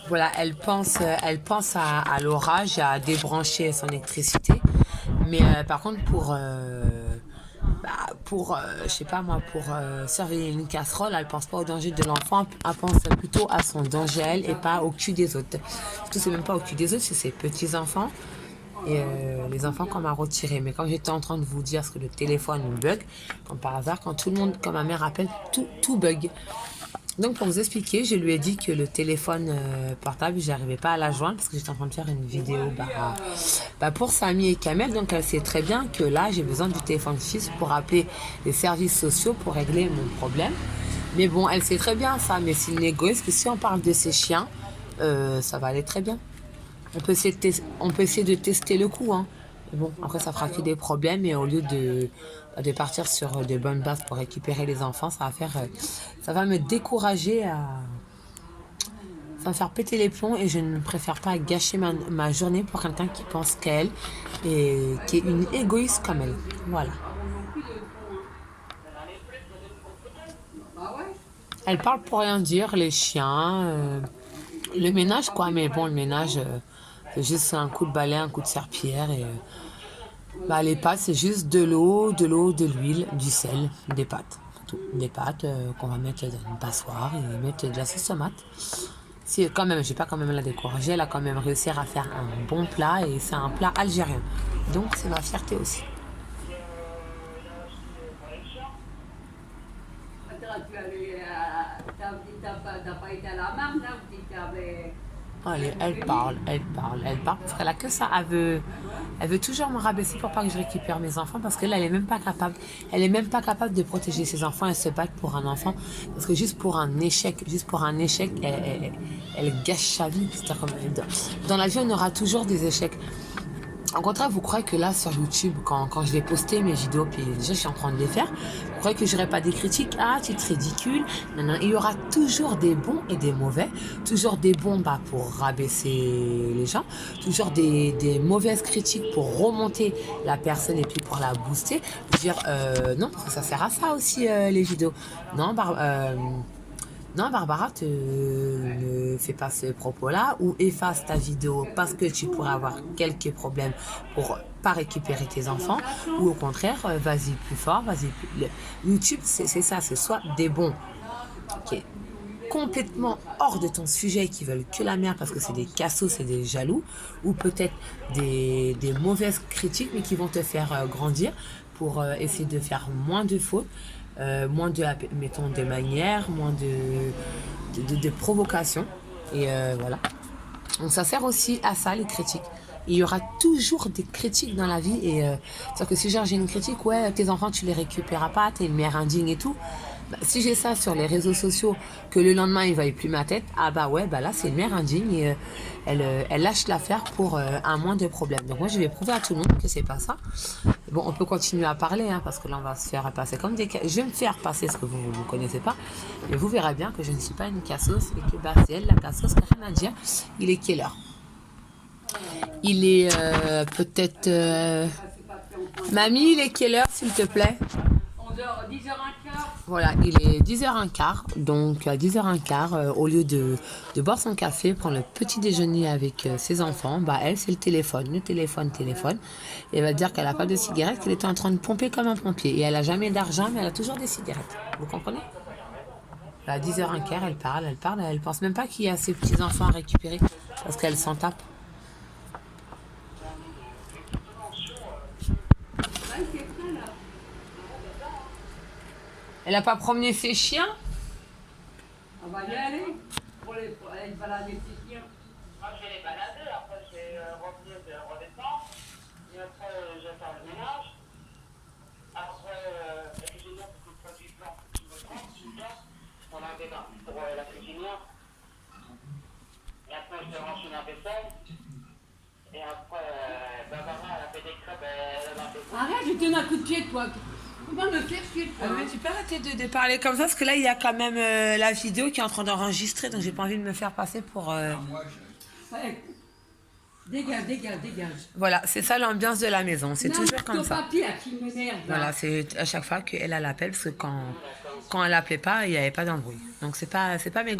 Voilà, elle pense à l'orage, à débrancher son électricité. Mais par contre, je sais pas moi, pour surveiller une casserole, elle pense pas au danger de l'enfant, elle pense plutôt à son danger à elle et pas au cul des autres. Surtout, c'est même pas au cul des autres, c'est ses petits-enfants et les enfants qu'on m'a retirés. Mais quand j'étais en train de vous dire ce que le téléphone bug, comme par hasard, quand tout le monde, quand ma mère appelle, tout bug. Donc pour vous expliquer, je lui ai dit que le téléphone portable, j'arrivais pas à la joindre parce que j'étais en train de faire une vidéo pour Samy et Kamel. Donc elle sait très bien que là, j'ai besoin du téléphone fixe pour appeler les services sociaux pour régler mon problème. Mais bon, elle sait très bien ça, mais c'est une égoïste que si on parle de ses chiens, ça va aller très bien. On peut essayer de tester le coup, hein. Mais bon, après, ça fera que des problèmes et au lieu de partir sur de bonnes bases pour récupérer les enfants, ça va me décourager ça va me faire péter les plombs et je ne préfère pas gâcher ma journée pour quelqu'un qui pense qu'elle et qui est une égoïste comme elle. Voilà. Elle parle pour rien dire, les chiens, le ménage quoi, mais bon, le ménage, c'est juste un coup de balai, un coup de serpillière et les pâtes, c'est juste de l'huile, du sel, des pâtes. Tout. Des pâtes qu'on va mettre dans une passoire et mettre de la sauce tomate. Si, quand même, je vais pas quand même la décourager, elle a quand même réussi à faire un bon plat et c'est un plat algérien. Donc c'est ma fierté aussi. Allez, elle parle, parce qu'elle a que ça. Elle veut toujours me rabaisser pour pas que je récupère mes enfants, parce que là, elle est même pas capable de protéger ses enfants et se battre pour un enfant, parce que juste pour un échec, elle gâche sa vie. C'est-à-dire comme, dans la vie, on aura toujours des échecs. Au contraire, vous croyez que là, sur YouTube, quand je vais poster mes vidéos, puis déjà, je suis en train de les faire, vous croyez que j'aurai pas des critiques? Ah, tu es ridicule. Non, non, il y aura toujours des bons et des mauvais. Toujours des bons pour rabaisser les gens. Toujours des mauvaises critiques pour remonter la personne et puis pour la booster. Dire, non, ça sert à ça aussi, les vidéos. Non, non, Barbara, ne fais pas ce propos-là ou efface ta vidéo parce que tu pourrais avoir quelques problèmes pour pas récupérer tes enfants ou au contraire, vas-y plus fort, vas-y plus... YouTube, c'est ça, c'est soit des bons qui est complètement hors de ton sujet qui veulent que la merde parce que c'est des cassos, c'est des jaloux ou peut-être des mauvaises critiques mais qui vont te faire grandir pour essayer de faire moins de fautes moins mettons, de manières, moins de provocation. Et voilà. Donc ça sert aussi à ça, les critiques. Il y aura toujours des critiques dans la vie. Et c'est-à-dire que si genre j'ai une critique, ouais, tes enfants, tu les récupéreras pas, t'es une mère indigne et tout. Si j'ai ça sur les réseaux sociaux, que le lendemain il vaille plus ma tête, ah bah ouais, bah là c'est une mère indigne et elle lâche l'affaire pour un moins de problèmes. Donc moi je vais prouver à tout le monde que c'est pas ça. Bon, on peut continuer à parler hein, parce que là on va se faire passer comme des... Je vais me faire passer ce que vous ne connaissez pas, mais vous verrez bien que je ne suis pas une cassos et que bah, c'est elle la cassos, rien à dire. Il est quelle heure? Il est peut-être... Mamie, il est quelle heure s'il te plaît? 10h15. Voilà, il est 10h15, donc à 10h15, au lieu de boire son café, prendre le petit déjeuner avec ses enfants, bah elle, c'est le téléphone. Et elle va dire qu'elle n'a pas de cigarette, qu'elle était en train de pomper comme un pompier. Et elle n'a jamais d'argent, mais elle a toujours des cigarettes. Vous comprenez? À 10h15, elle pense même pas qu'il y a ses petits-enfants à récupérer, parce qu'elle s'en tape. Elle n'a pas promené ses chiens? On va y aller pour aller balader ses chiens. Moi, je vais les balader, après, je vais revenir, je vais redescendre. Et après, je vais faire le ménage. Après, la cuisinière, c'est le produit blanc. Tu me prends, tu me donnes. On a des gants pour la cuisinière. Et après, je vais ranger la vaisselle. Et après, Barbara, elle a fait des crêpes, elle a fait. Arrête, je te donne un coup de pied, toi. Comment me faire chier, toi? Mais tu peux arrêter de parler comme ça, parce que là, il y a quand même la vidéo qui est en train d'enregistrer, donc j'ai pas envie de me faire passer pour... Ouais. Dégage. Voilà, c'est ça l'ambiance de la maison, c'est toujours comme ça. Papier, là, qui m'énerve. Voilà, c'est à chaque fois qu'elle a l'appel, parce que quand elle appelait pas, il n'y avait pas d'embrouille. Donc c'est pas mes